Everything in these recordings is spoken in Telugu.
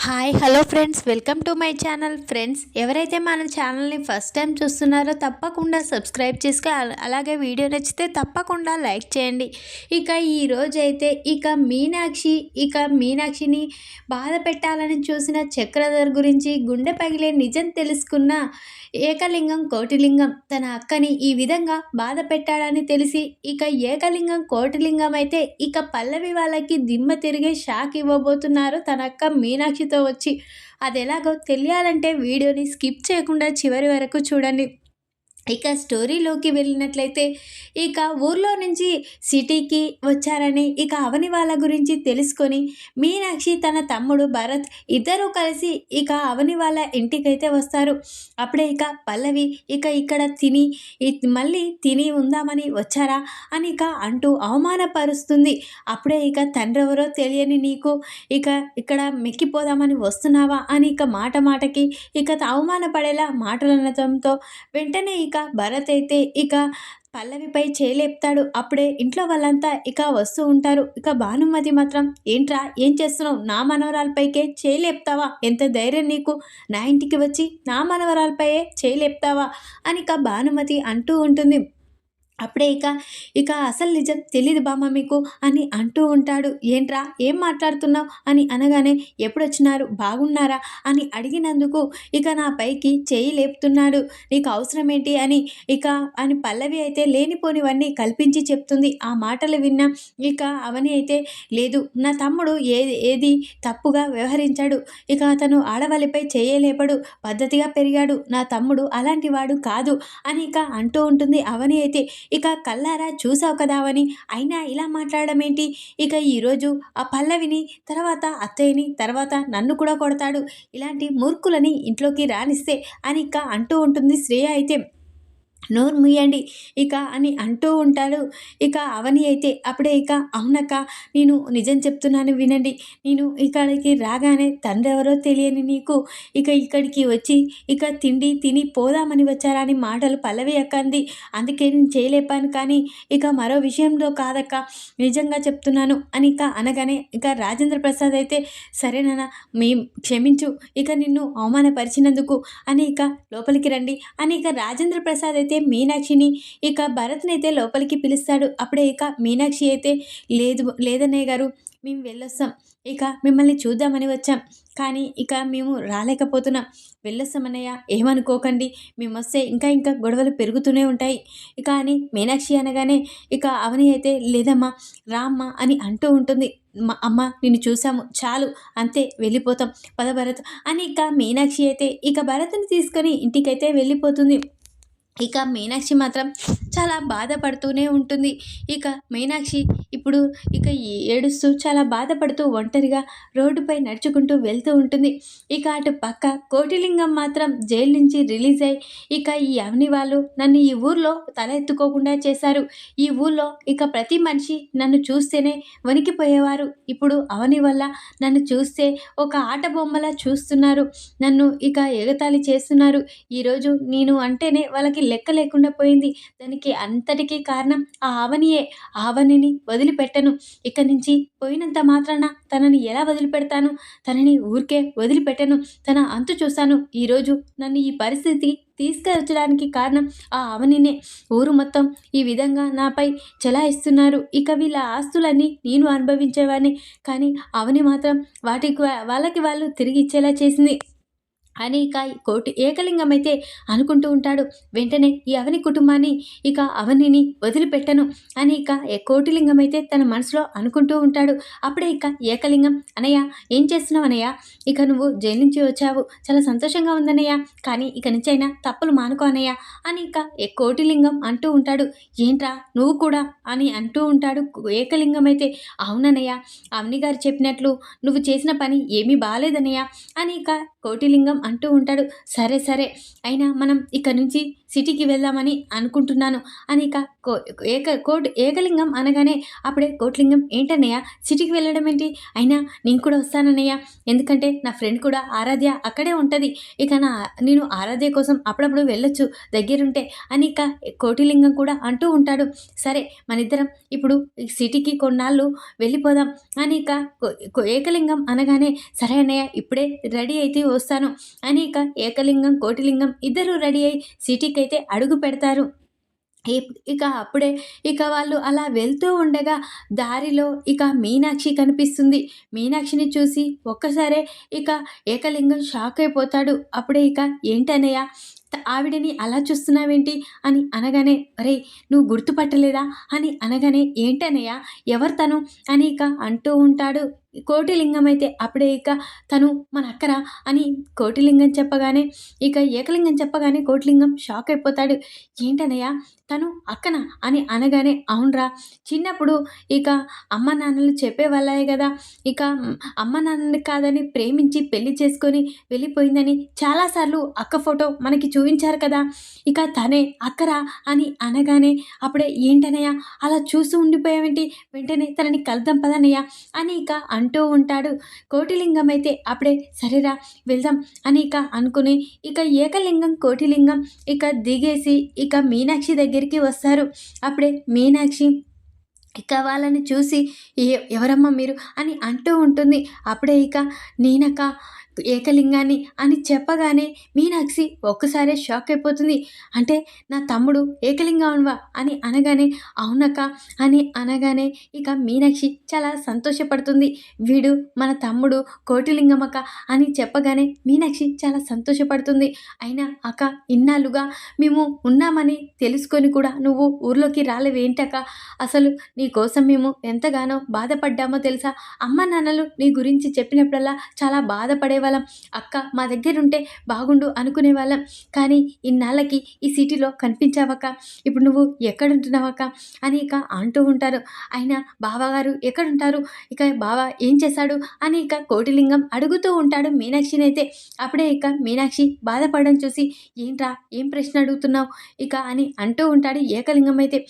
Hi hello friends, welcome to my channel. Friends, ఎవరైతే మన ఛానల్ని ఫస్ట్ టైం చూస్తున్నారో తప్పకుండా సబ్స్క్రైబ్ చేసుకో, అలాగే వీడియో నచ్చితే తప్పకుండా లైక్ చేయండి. ఈరోజు అయితే మీనాక్షిని బాధ పెట్టాలని చూసిన చక్రధర్ గురించి గుండె పగిలే నిజం తెలుసుకున్న ఏకలింగం కోటిలింగం తన అక్కని ఈ విధంగా బాధ పెట్టాడని తెలిసి ఏకలింగం కోటిలింగం అయితే పల్లవి వాళ్ళకి దిమ్మ తిరిగే షాక్ ఇవ్వబోతున్నారు తన అక్క మీనాక్షితో వచ్చి. అది ఎలాగో తెలియాలంటే వీడియోని స్కిప్ చేయకుండా చివరి వరకు చూడండి. స్టోరీలోకి వెళ్ళినట్లయితే ఊర్లో నుంచి సిటీకి వచ్చారని అవని వాళ్ళ గురించి తెలుసుకొని మీనాక్షి తన తమ్ముడు భరత్ ఇద్దరూ కలిసి అవని వాళ్ళ ఇంటికైతే వస్తారు. అప్పుడే పల్లవి ఇక్కడ మళ్ళీ తిని ఉందామని వచ్చారా అని అంటూ అవమానపరుస్తుంది. అప్పుడే తండ్రి ఎవరో తెలియని నీకు ఇక్కడ మెక్కిపోదామని వస్తున్నావా అని మాట మాటకి అవమానపడేలా మాటలు అనడంతో వెంటనే భరత్ అయితే పల్లవిపై చేయలేపుతాడు. అప్పుడే ఇంట్లో వాళ్ళంతా వస్తూ ఉంటారు. భానుమతి మాత్రం ఏంట్రా, ఏం చేస్తున్నావు, నా మనవరాలపైకే చేయలేపుతావా, ఎంత ధైర్యం నీకు, నా ఇంటికి వచ్చి నా మనవరాలపైయే చేయలేపుతావా అని భానుమతి అంటూ ఉంటుంది. అప్పుడే అసలు నిజం తెలీదు బామ్మ మీకు అని అంటూ ఉంటాడు. ఏంట్రా, ఏం మాట్లాడుతున్నావు అని అనగానే ఎప్పుడొచ్చినారు, బాగున్నారా అని అడిగినందుకు నా పైకి చేయి లేపుతున్నాడు, నీకు అవసరం ఏంటి అని అని పల్లవి అయితే లేనిపోనివన్నీ కల్పించి చెప్తుంది. ఆ మాటలు విన్నా అవని అయితే లేదు, నా తమ్ముడు ఏది తప్పుగా వ్యవహరించాడు, అతను ఆడవాళ్ళపై చేయలేపడు, పద్ధతిగా పెరిగాడు, నా తమ్ముడు అలాంటి వాడు కాదు అని అంటూ ఉంటుంది. అవని అయితే కల్లారా చూసావు కదా అని, అయినా ఇలా మాట్లాడడం ఏంటి, ఈరోజు ఆ పల్లవిని, తర్వాత అత్తయ్యని, తర్వాత నన్ను కూడా కొడతాడు, ఇలాంటి మూర్ఖులని ఇంట్లోకి రానిస్తే అని అంటూ ఉంటుంది శ్రేయ అయితే. నోరు ముయ్యండి అని అంటూ ఉంటాడు. అవని అయితే అప్పుడే అవునక్క, నేను నిజం చెప్తున్నాను వినండి, నేను ఇక్కడికి రాగానే తండ్రి ఎవరో తెలియని నీకు ఇక్కడికి వచ్చి తిండి తిని పోదామని వచ్చారని మాటలు పల్లవి అక్క అంది, అందుకే నేను చేయలేపాను, కానీ మరో విషయంలో కాదక్క, నిజంగా చెప్తున్నాను అని అనగానే రాజేంద్ర ప్రసాద్ అయితే సరేనా, క్షమించు, నిన్ను అవమానపరిచినందుకు అని లోపలికి రండి అని రాజేంద్ర ప్రసాద్ అయితే మీనాక్షిని భరత్ని అయితే లోపలికి పిలుస్తాడు. అప్పుడే మీనాక్షి అయితే లేదన్నయ్య గారు, మేము వెళ్ళొస్తాం, మిమ్మల్ని చూద్దామని వచ్చాం, కానీ మేము రాలేకపోతున్నాం, వెళ్ళొస్తామన్నయ్య, ఏమనుకోకండి, మేము వస్తే ఇంకా గొడవలు పెరుగుతూనే ఉంటాయి అని మీనాక్షి అనగానే అవని అయితే లేదమ్మా, రామ్మా అని అంటూ ఉంటుంది. అమ్మ నిన్ను చూసాము చాలు, అంతే వెళ్ళిపోతాం, పద భరత్ అని మీనాక్షి అయితే భరత్ని తీసుకొని ఇంటికైతే వెళ్ళిపోతుంది. మీనాక్షి మాత్రం చాలా బాధపడుతూనే ఉంటుంది. మీనాక్షి ఇప్పుడు ఏడుస్తూ చాలా బాధపడుతూ ఒంటరిగా రోడ్డుపై నడుచుకుంటూ వెళ్తూ ఉంటుంది. అటు పక్క కోటిలింగం మాత్రం జైలు నుంచి రిలీజ్ అయ్యి ఈ అవని వాళ్ళు నన్ను ఈ ఊర్లో తల ఎత్తుకోకుండా చేశారు, ఈ ఊర్లో ప్రతి మనిషి నన్ను చూస్తేనే వణికిపోయేవారు, ఇప్పుడు అవని వల్ల నన్ను చూస్తే ఒక ఆట బొమ్మలా చూస్తున్నారు, నన్ను ఎగతాళి చేస్తున్నారు, ఈరోజు నేను అంటేనే వాళ్ళకి లెక్క లేకుండా పోయింది, దానికి అంతటికీ కారణం ఆ అవనియే, అవనిని వదిలిపెట్టను, ఇక్కడి నుంచి పోయినంత మాత్రాన తనని ఎలా వదిలిపెడతాను, తనని ఊరికే వదిలిపెట్టను, తన అంతు చూస్తాను, ఈరోజు నన్ను ఈ పరిస్థితి తీసుకొచ్చడానికి కారణం ఆ అవనినే, ఊరు మొత్తం ఈ విధంగా నాపై చెలాయిస్తున్నారు, వీళ్ళ ఆస్తులన్నీ నేను అనుభవించేవాడిని, కానీ అవని మాత్రం వాళ్ళకి వాళ్ళు తిరిగి ఇచ్చేలా చేసింది అని ఏకలింగం అయితే అనుకుంటూ ఉంటాడు. వెంటనే ఈ అవని కుటుంబాన్ని అవనిని వదిలిపెట్టను అని కోటిలింగం అయితే తన మనసులో అనుకుంటూ ఉంటాడు. అప్పుడే ఏకలింగం, అనయ్య ఏం చేస్తున్నావు అనయ్య, నువ్వు జైలు నుంచి వచ్చావు, చాలా సంతోషంగా ఉందన్నయ్య, కానీ నుంచి అయినా తప్పులు మానుకో అనయ్య అని కోటిలింగం అంటూ ఉంటాడు. ఏంట్రా నువ్వు కూడా అని అంటూ ఉంటాడు ఏకలింగం అయితే. అవునన్నయ్య, అవని గారు చెప్పినట్లు నువ్వు చేసిన పని ఏమీ బాగాలేదన్నయ్య అని కోటిలింగం అంటూ ఉంటాడు. సరే అయినా మనం నుంచి సిటీకి వెళ్దామని అనుకుంటున్నాను అని ఇక కో ఏకలింగం అనగానే అప్పుడే కోటిలింగం, ఏంటన్నయ్య సిటీకి వెళ్ళడం ఏంటి? అయినా నేను కూడా వస్తానన్నయ్య. ఎందుకంటే నా ఫ్రెండ్ కూడా ఆరాధ్య అక్కడే ఉంటది. ఇక నేను ఆరాధ్య కోసం అప్పుడప్పుడు వెళ్ళొచ్చు దగ్గరుంటే అని ఇక కోటిలింగం కూడా అంటూ ఉంటాడు. సరే మనిద్దరం ఇప్పుడు ఈ సిటీకి కొన్నాళ్ళు వెళ్ళిపోదాం అని ఇక ఏకలింగం అనగానే, సరే అన్నయ్య ఇప్పుడే రెడీ అయితే వస్తాను అని ఇక ఏకలింగం, కోటిలింగం ఇద్దరూ రెడీ అయ్యి సిటీకైతే అడుగు పెడతారు. ఇక అప్పుడే ఇక వాళ్ళు అలా వెళ్తూ ఉండగా దారిలో ఇక మీనాక్షి కనిపిస్తుంది. మీనాక్షిని చూసి ఒక్కసారే ఇక ఏకలింగం షాక్ అయిపోతాడు. అప్పుడే ఇక, ఏంటన్నయ్య ఆవిడని అలా చూస్తున్నావేంటి అని అనగానే, ఒరేయ్ నువ్వు గుర్తుపట్టలేదా అని అనగానే, ఏంటన్నయ్య ఎవరు తను అని ఇక అంటూ ఉంటాడు. కోటిలింగం అయితే అప్పుడే ఇక, తను మన అక్కరా అని కోటిలింగం చెప్పగానే, ఇక ఏకలింగం చెప్పగానే కోటిలింగం షాక్ అయిపోతాడు. ఏంటన్నయ్య తను అక్కనా అని అనగానే, అవునరా చిన్నప్పుడు ఇక అమ్మ నాన్నలు చెప్పేవాళ్ళే కదా, ఇక అమ్మ నాన్నని కాదని ప్రేమించి పెళ్లి చేసుకొని వెళ్ళిపోయిందని చాలాసార్లు అక్క ఫోటో మనకి చూపించారు కదా, ఇక తనే అక్కరా అని అనగానే, అప్పుడే ఏంటనయ్య అలా చూస్తూ ఉండిపోయావేంటి, వెంటనే తనని కలుద్దాం పదనయ్య అని ఇక అంటూ ఉంటాడు. కోటిలింగం అయితే అప్పుడే సరేరా వెళ్దాం అని ఇక అనుకుని ఇక ఏకలింగం, కోటిలింగం ఇక దిగేసి ఇక మీనాక్షి దగ్గరికి వస్తారు. అప్పుడే మీనాక్షి ఇక వాళ్ళని చూసి, ఎవరమ్మా మీరు అని అంటూ ఉంటుంది. అప్పుడే ఇక, నేనక్క ఏకలింగాన్ని అని చెప్పగానే మీనాక్షి ఒక్కసారే షాక్ అయిపోతుంది. అంటే నా తమ్ముడు ఏకలింగంవా అని అనగానే, అవునక్క అని అనగానే ఇక మీనాక్షి చాలా సంతోషపడుతుంది. వీడు మన తమ్ముడు కోటిలింగమక్క అని చెప్పగానే మీనాక్షి చాలా సంతోషపడుతుంది. అయినా అక్క ఇన్నాళ్ళుగా మేము ఉన్నామని తెలుసుకొని కూడా నువ్వు ఊర్లోకి రాలేవేంటక్క, అసలు నీ కోసం మేము ఎంతగానో బాధపడ్డామో తెలుసా, అమ్మ నాన్నలు నీ గురించి చెప్పినప్పుడల్లా చాలా బాధపడేవాళ్ళం, అక్క మా దగ్గర ఉంటే బాగుండు అనుకునేవాళ్ళం, కానీ ఇన్నాళ్ళకి ఈ సిటీలో కనిపించావక్క, ఇప్పుడు నువ్వు ఎక్కడుంటున్నావక్క అని ఇక అంటూ ఉంటారు. అయినా బావగారు ఎక్కడుంటారు, ఇక బావ ఏం చేశాడు అని ఇక కోటిలింగం అడుగుతూ ఉంటాడు మీనాక్షిని అయితే. అప్పుడే ఇక మీనాక్షి బాధపడడం చూసి, ఏంట్రా ఏం ప్రశ్న అడుగుతున్నావు ఇక అని అంటూ ఉంటాడు ఏకలింగం అయితే.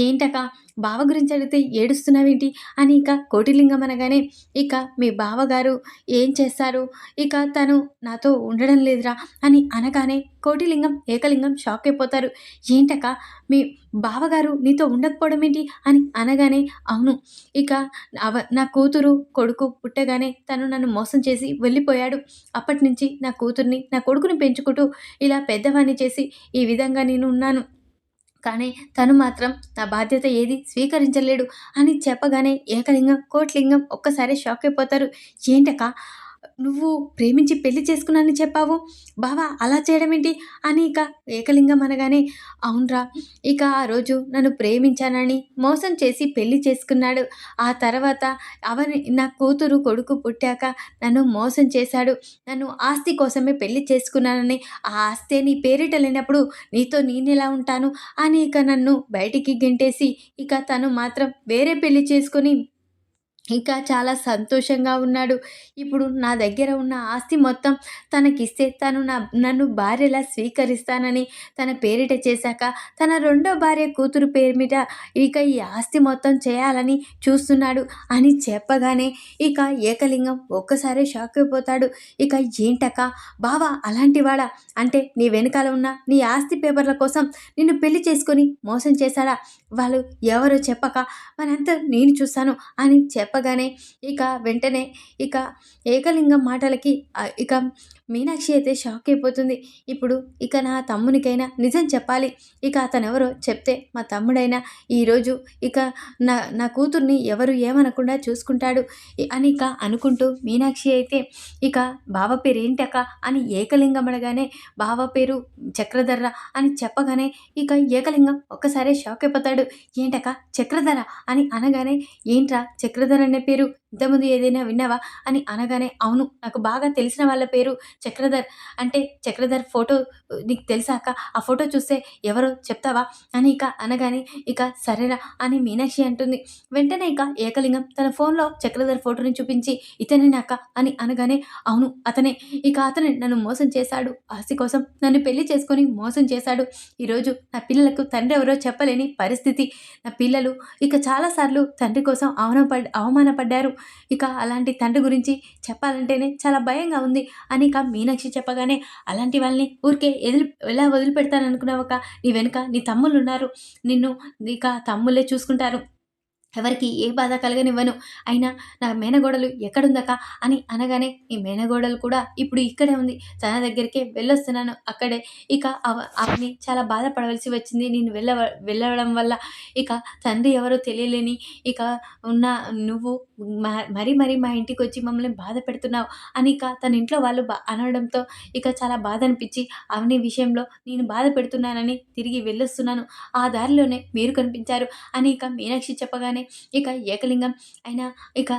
ఏంటక్క బావ గురించి అడిగితే ఏడుస్తున్నావేంటి అని ఇక కోటిలింగం అనగానే, ఇక మీ బావగారు ఏం చేస్తారు, ఇక తను నాతో ఉండడం లేదురా అని అనగానే కోటిలింగం, ఏకలింగం షాక్ అయిపోతారు. ఏంటక్క మీ బావగారు నీతో ఉండకపోవడం ఏంటి అని అనగానే, అవును ఇక నా కూతురు కొడుకు పుట్టగానే తను నన్ను మోసం చేసి వెళ్ళిపోయాడు. అప్పటి నుంచి నా కూతుర్ని నా కొడుకుని పెంచుకుంటూ ఇలా పెద్దవాణ్ణి చేసి ఈ విధంగా నేను ఉన్నాను, కానీ తను మాత్రం నా బాధ్యత ఏది స్వీకరించలేడు అని చెప్పగానే ఏకలింగం, కోటిలింగం ఒక్కసారి షాక్ అయిపోతారు. ఏంటక్క నువ్వు ప్రేమించి పెళ్లి చేసుకున్నానని చెప్పావు, బావా అలా చేయడం ఏంటి అని ఇక ఏకలింగం అనగానే, అవునరా ఇక ఆ రోజు నన్ను ప్రేమించానని మోసం చేసి పెళ్లి చేసుకున్నాడు. ఆ తర్వాత నా కూతురు కొడుకు పుట్టాక నన్ను మోసం చేశాడు. నన్ను ఆస్తి కోసమే పెళ్లి చేసుకున్నానని, ఆ ఆస్తే నీ పేరిట లేనప్పుడు నీతో నేనెలా ఉంటాను అని ఇక నన్ను బయటికి గెంటేసి, ఇక తను మాత్రం వేరే పెళ్లి చేసుకొని ఇంకా చాలా సంతోషంగా ఉన్నాడు. ఇప్పుడు నా దగ్గర ఉన్న ఆస్తి మొత్తం తనకిస్తే తను నన్ను భార్యలా స్వీకరిస్తానని తన పేరిట చేశాక, తన రెండో భార్య కూతురు పేరు మీద ఇక ఈ ఆస్తి మొత్తం చేయాలని చూస్తున్నాడు అని చెప్పగానే ఇక ఏకలింగం ఒక్కసారే షాక్ అయిపోతాడు. ఇక ఏంటక్క బావ అలాంటివాడా, అంటే నీ వెనకాల ఉన్న నీ ఆస్తి పేపర్ల కోసం నిన్ను పెళ్లి చేసుకొని మోసం చేశాడా, వాళ్ళు ఎవరో చెప్పక మనంతా నేను చూస్తాను అని చెప్పగానే ఇక వెంటనే ఇక ఏకలింగం మాటలకి ఇక మీనాక్షి అయితే షాక్ అయిపోతుంది. ఇప్పుడు ఇక నా తమ్మునికైనా నిజం చెప్పాలి, ఇక అతనెవరో చెప్తే మా తమ్ముడైనా ఈరోజు ఇక నా కూతుర్ని ఎవరు ఏమనకుండా చూసుకుంటాడు అని ఇక అనుకుంటూ మీనాక్షి అయితే ఇక బావ పేరు ఏంటక్క అని ఏకలింగం అడగానే, బావ పేరు చక్రధర్ర అని చెప్పగానే ఇక ఏకలింగం ఒక్కసారి షాక్ అయిపోతాడు. ఏంటక్క చక్రధర అని అనగానే, ఏంట్రా చక్రధర అనే పేరు ఇంతకుముందు ఏదైనా విన్నావా?" అని అనగానే, "అవును. నాకు బాగా తెలిసిన వాళ్ళ పేరు చక్రధర్. అంటే చక్రధర్ ఫోటో నీకు తెలుసా అక్క? ఆ ఫోటో చూస్తే ఎవరో చెప్తావా?" అని ఇక అనగానే, ఇక సరేరా అని మీనాక్షి అంటుంది. వెంటనే ఇక ఏకలింగం తన ఫోన్‌లో చక్రధర్ ఫోటోని చూపించి, "ఇతనేనా అక్క?" అని అనగానే, "అవును అతనే. ఇక అతనే నన్ను మోసం చేశాడు. ఆస్తి కోసం నన్ను పెళ్లి చేసుకొని మోసం చేశాడు. ఈరోజు నా పిల్లలకు తండ్రి ఎవరో చెప్పలేని పరిస్థితి. నా పిల్లలు ఇక చాలా సార్లు తండ్రి కోసం అవమానపడ్డారు. ఇక అలాంటి తండ్రి గురించి చెప్పాలంటేనే చాలా భయంగా ఉంది" అని ఇక మీనాక్షి చెప్పగానే, "అలాంటి వాళ్ళని ఊరికే ఎలా వదిలిపెడతాననుకున్నావక్క? నీ వెనక నీ తమ్ముళ్ళున్నారు. నిన్ను ఇక తమ్ముళ్ళే చూసుకుంటారు. ఎవరికీ ఏ బాధ కలగనివ్వను. అయినా నా మేనగోడలు ఎక్కడుందక్కా?" అని అనగానే, "నీ మేనగోడలు కూడా ఇప్పుడు ఇక్కడే ఉంది. తన దగ్గరికే వెళ్ళొస్తున్నాను. అక్కడే ఇక అవని చాలా బాధపడవలసి వచ్చింది. నేను వెళ్ళడం వల్ల. ఇక తండ్రి ఎవరో తెలియలేని ఇక ఉన్న నువ్వు మరీ మరీ మా ఇంటికొచ్చి మమ్మల్ని బాధ పెడుతున్నావు" అని ఇక తన ఇంట్లో వాళ్ళు అనడంతో ఇక చాలా బాధ అనిపిచ్చి, అవని విషయంలో నేను బాధ పెడుతున్నానని తిరిగి వెళ్ళొస్తున్నాను. ఆ దారిలోనే మీరు కనిపించారు అని ఇక మీనాక్షి చెప్పగానే, ఇక ఏకలింగం అయినా ఇక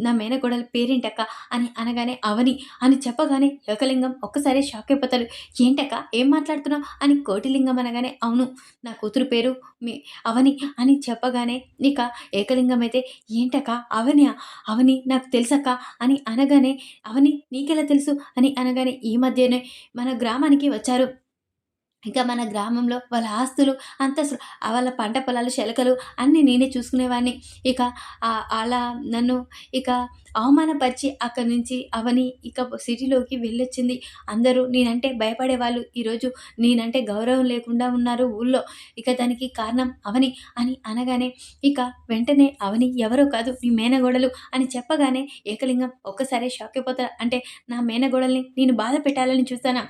నా మేనకోడలి పేరేంటక్క అని అనగానే, "అవని" అని చెప్పగానే ఏకలింగం ఒక్కసారి షాక్ అయిపోతాడు. "ఏంటక్క ఏం మాట్లాడుతున్నావు?" అని కోటిలింగం అనగానే, "అవును నా కూతురు పేరు మీ అవని" అని చెప్పగానే, ఇక ఏకలింగం అయితే, "ఏంటక్క అవనా? అవని నాకు తెలుసక్క" అని అనగానే, "అవని నీకెలా తెలుసు?" అని అనగానే, "ఈ మధ్యనే మన గ్రామానికి వచ్చారు. ఇక మన గ్రామంలో వాళ్ళ ఆస్తులు, అంతస్తులు, వాళ్ళ పంట పొలాలు, శెలకలు అన్నీ నేనే చూసుకునేవాడిని. ఇక అలా నన్ను ఇక అవమానపరిచి అక్కడి నుంచి అవని ఇక సిటీలోకి వెళ్ళొచ్చింది. అందరూ నేనంటే భయపడేవాళ్ళు. ఈరోజు నేనంటే గౌరవం లేకుండా ఉన్నారు ఊళ్ళో. ఇక దానికి కారణం అవని" అని అనగానే, ఇక వెంటనే అవని ఎవరో కాదు నీ మేనగోడలు అని చెప్పగానే ఏకలింగం ఒక్కసారే షాక్ అయిపోతాడు. "అంటే నా మేనగోడల్ని నేను బాధ పెట్టాలని చూసానా?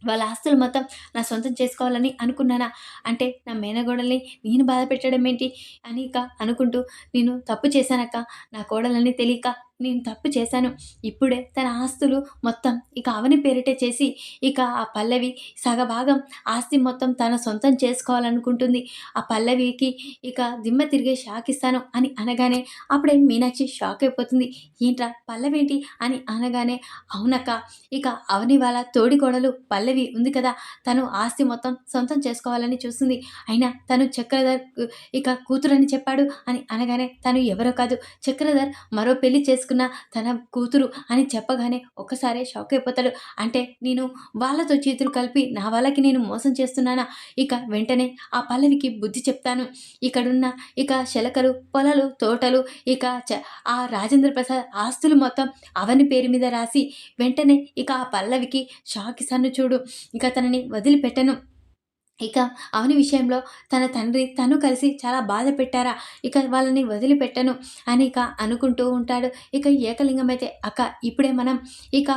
వాళ్ళ ఆస్తులు మొత్తం నా సొంతం చేసుకోవాలని అనుకున్నానా? అంటే నా మేనగోడల్ని నేను బాధ పెట్టడం ఏంటి?" అని ఇక అనుకుంటూ, "నేను తప్పు చేశానక్క. నా కోడలని తెలియక నేను తప్పు చేశాను. ఇప్పుడే తన ఆస్తులు మొత్తం ఇక అవని పేరిటే చేసి, ఇక ఆ పల్లవి సగభాగం ఆస్తి మొత్తం తన సొంతం చేసుకోవాలనుకుంటుంది. ఆ పల్లవికి ఇక దిమ్మ తిరిగే షాక్ ఇస్తాను" అని అనగానే, అప్పుడే మీనాక్షి షాక్ అయిపోతుంది. "ఏంట్రా పల్లవేంటి?" అని అనగానే, "అవునక్క. ఇక అవని వాళ్ళ తోడికోడలు పల్లవి ఉంది కదా! తను ఆస్తి మొత్తం సొంతం చేసుకోవాలని చూస్తుంది. అయినా తను చక్రధర్ ఇక కూతురని చెప్పాడు" అని అనగానే, "తను ఎవరో కాదు చక్రధర్ మరో పెళ్లి చేసుకున్న తన కూతురు" అని చెప్పగానే ఒక్కసారే షాక్ అయిపోతాడు. "అంటే నేను వాళ్ళతో చేతులు కలిపి నా వాళ్ళకి నేను మోసం చేస్తున్నానా? ఇక వెంటనే ఆ పల్లవికి బుద్ధి చెప్తాను. ఇక్కడున్న ఇక శెలకలు, పొలాలు, తోటలు ఇక ఆ రాజేంద్ర ప్రసాద్ ఆస్తులు మొత్తం అవని పేరు మీద రాసి వెంటనే ఇక ఆ పల్లవికి షాకిస్తాను చూడు. ఇక తనని వదిలిపెట్టను. ఇక అవని విషయంలో తన తండ్రి, తను కలిసి చాలా బాధ పెట్టారా? ఇక వాళ్ళని వదిలిపెట్టను" అని ఇక అనుకుంటూ ఉంటాడు. ఇక ఏకలింగం అయితే, "అక్క ఇప్పుడే మనం ఇక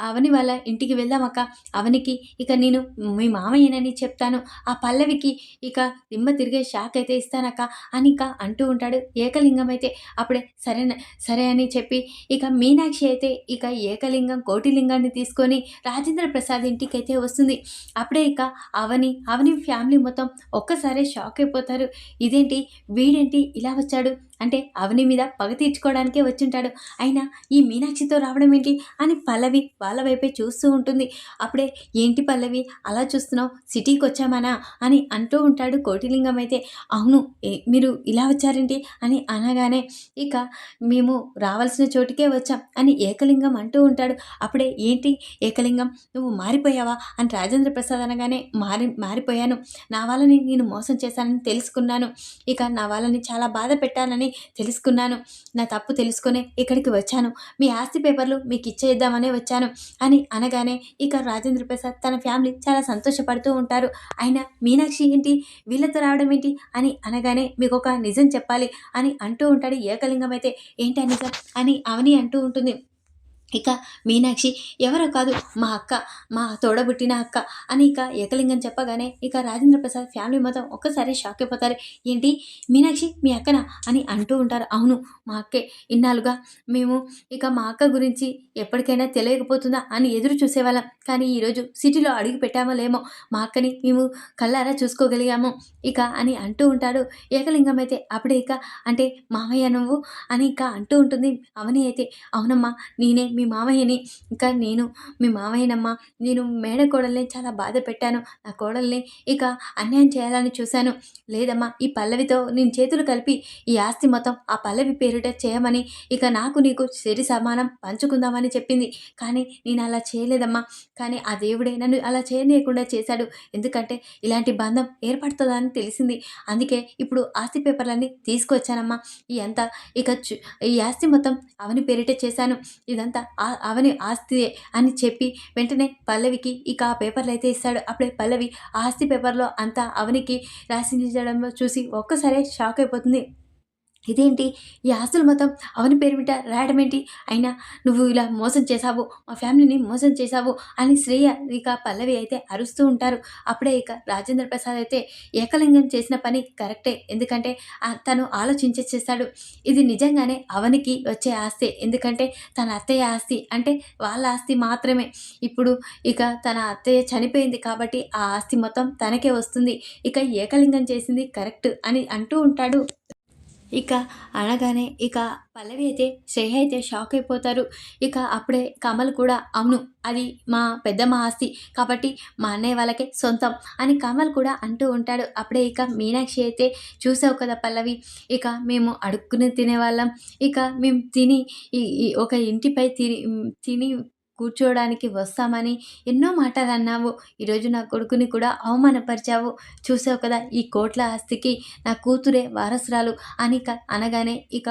అవని వాళ్ళ ఇంటికి వెళ్దాం అక్క. అవనికి ఇక నేను మీ మామయ్యనని చెప్తాను. ఆ పల్లవికి ఇక దిమ్మ తిరిగే షాక్ అయితే ఇస్తానక్క" అని ఇక అంటూ ఉంటాడు. ఏకలింగం అయితే అప్పుడే సరే అని చెప్పి ఇక మీనాక్షి అయితే ఇక ఏకలింగం, కోటిలింగాన్ని తీసుకొని రాజేంద్ర ప్రసాద్ ఇంటికైతే వస్తుంది. అప్పుడే ఇక అవని ఫ్యామిలీ మొత్తం ఒక్కసారే షాక్ అయిపోతారు. ఇదేంటి? వీడేంటి ఇలా వచ్చాడు? అంటే అవని మీద పగ తీర్చుకోవడానికే వచ్చుంటాడు. అయినా ఈ మీనాక్షితో రావడం ఏంటి? అని పల్లవి వాళ్ళ వైపే చూస్తూ ఉంటుంది. అప్పుడే, "ఏంటి పల్లవి అలా చూస్తున్నావు? సిటీకొచ్చామనా?" అని అంటూ ఉంటాడు కోటిలింగం అయితే. "అవును. మీరు ఇలా వచ్చారేంటి?" అని అనగానే, ఇక "మేము రావాల్సిన చోటికే వచ్చాం" అని ఏకలింగం అంటూ ఉంటాడు. అప్పుడే, "ఏంటి ఏకలింగం నువ్వు మారిపోయావా?" అని రాజేంద్ర ప్రసాద్ అనగానే, మారిపోయాను. నా వాళ్ళని నేను మోసం చేశానని తెలుసుకున్నాను. ఇక నా వాళ్ళని చాలా బాధ పెట్టానని తెలుసుకున్నాను. నా తప్పు తెలుసుకొనే ఇక్కడికి వచ్చాను. మీ ఆస్తి పేపర్లు మీకిచ్చేద్దామనే వచ్చాను" అని అనగానే, ఇక రాజేంద్ర ప్రసాద్ తన ఫ్యామిలీ చాలా సంతోషపడుతూ ఉంటారు. అయినా మీనాక్షి ఏంటి వీళ్ళతో రావడం ఏంటి అని అనగానే, "మీకొక నిజం చెప్పాలి" అని అంటూ ఉంటాడు ఏకలింగం అయితే. "ఏంటి ఆ నిజం?" అని అవని అంటూ ఉంటుంది. ఇక మీనాక్షి ఎవరో కాదు మా అక్క, మా తోడబుట్టిన అక్క అని ఇక ఏకలింగం చెప్పగానే ఇక రాజేంద్ర ప్రసాద్ ఫ్యామిలీ మొత్తం ఒక్కసారి షాక్ అయిపోతారు. ఏంటి మీనాక్షి మీ అక్కనా అని అంటూ ఉంటారు. అవును మా అక్కే. ఇన్నాళ్ళుగా మేము ఇక మా అక్క గురించి ఎప్పటికైనా తెలియకపోతుందా అని ఎదురు చూసేవాళ్ళం. కానీ ఈరోజు సిటీలో అడుగు పెట్టామో లేమో మా అక్కని మేము కళ్ళారా చూసుకోగలిగాము ఇక అని అంటూ ఉంటాడు. ఏకలింగం అయితే అప్పుడే ఇక అంటే మామయ్య నువ్వు అని ఇక అంటూ ఉంటుంది. అవని అయితే అవునమ్మా నేనే మీ మామయ్యని. ఇంకా నేను మీ మామయ్యనమ్మా. నేను మేనకోడల్ని చాలా బాధ పెట్టాను. నా కోడల్ని ఇక అన్యాయం చేయాలని చూశాను. లేదమ్మా ఈ పల్లవితో నేను చేతులు కలిపి ఈ ఆస్తి మొత్తం ఆ పల్లవి పేరిట చేయమని ఇక నాకు నీకు సరి సమానం పంచుకుందామని చెప్పింది. కానీ నేను అలా చేయలేదమ్మా. కానీ ఆ దేవుడే నన్ను అలా చేయనీయకుండా చేశాడు. ఎందుకంటే ఇలాంటి బంధం ఏర్పడుతుందని తెలిసింది. అందుకే ఇప్పుడు ఆస్తి పేపర్లన్నీ తీసుకొచ్చానమ్మా. ఈ అంతా ఇక ఈ ఆస్తి మొత్తం అవని పేరిట చేశాను. ఇదంతా అవని ఆస్తియే అని చెప్పి వెంటనే పల్లవికి ఇక ఆ పేపర్లు అయితే ఇస్తాడు. అప్పుడే పల్లవి ఆ ఆస్తి పేపర్లో అంతా అవనికి రాసించడంలో చూసి ఒక్కసారే షాక్ అయిపోతుంది. ఇదేంటి ఈ ఆస్తులు మొత్తం అవని పేరు మీద రాయడం ఏంటి? అయినా నువ్వు ఇలా మోసం చేశావు, మా ఫ్యామిలీని మోసం చేశావు అని శ్రేయ ఇక పల్లవి అయితే అరుస్తూ ఉంటారు. అప్పుడే ఇక రాజేంద్ర ప్రసాద్ అయితే ఏకలింగం చేసిన పని కరెక్టే. ఎందుకంటే తను ఆలోచించే చేశాడు. ఇది నిజంగానే అవనికి వచ్చే ఆస్తే. ఎందుకంటే తన అత్తయ్య ఆస్తి అంటే వాళ్ళ ఆస్తి మాత్రమే. ఇప్పుడు ఇక తన అత్తయ్య చనిపోయింది కాబట్టి ఆ ఆస్తి మొత్తం తనకే వస్తుంది. ఇక ఏకలింగం చేసింది కరెక్ట్ అని అంటూ ఉంటాడు. ఇక అనగానే ఇక పల్లవి అయితే శ్రేయ అయితే షాక్ అయిపోతారు. ఇక అప్పుడే కమల్ కూడా అవును అది మా పెద్దమ్మ ఆస్తి కాబట్టి మా అన్నయ్య వాళ్ళకే సొంతం అని కమల్ కూడా అంటూ ఉంటాడు. అప్పుడే ఇక మీనాక్షి అయితే చూసావు కదా పల్లవి ఇక మేము అడుక్కుని తినేవాళ్ళం. ఇక మేము తిని ఈ ఒక ఇంటిపై తిని కూర్చోవడానికి వస్తామని ఎన్నో మాటలు అన్నావు. ఈరోజు నా కొడుకుని కూడా అవమానపరిచావు. చూసావు కదా ఈ కోట్ల ఆస్తికి నా కూతురే వారసురాలు అని అనగానే ఇక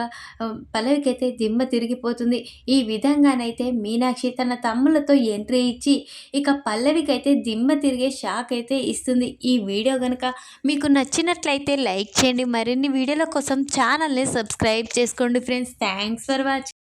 పల్లవికైతే దిమ్మ తిరిగిపోతుంది. ఈ విధంగానైతే మీనాక్షి తన తమ్ముళ్ళతో ఎంట్రీ ఇచ్చి ఇక పల్లవికైతే దిమ్మ తిరిగే షాక్ అయితే ఇస్తుంది. ఈ వీడియో కనుక మీకు నచ్చినట్లయితే లైక్ చేయండి. మరిన్ని వీడియోల కోసం ఛానల్ని సబ్స్క్రైబ్ చేసుకోండి ఫ్రెండ్స్. Thanks for watching.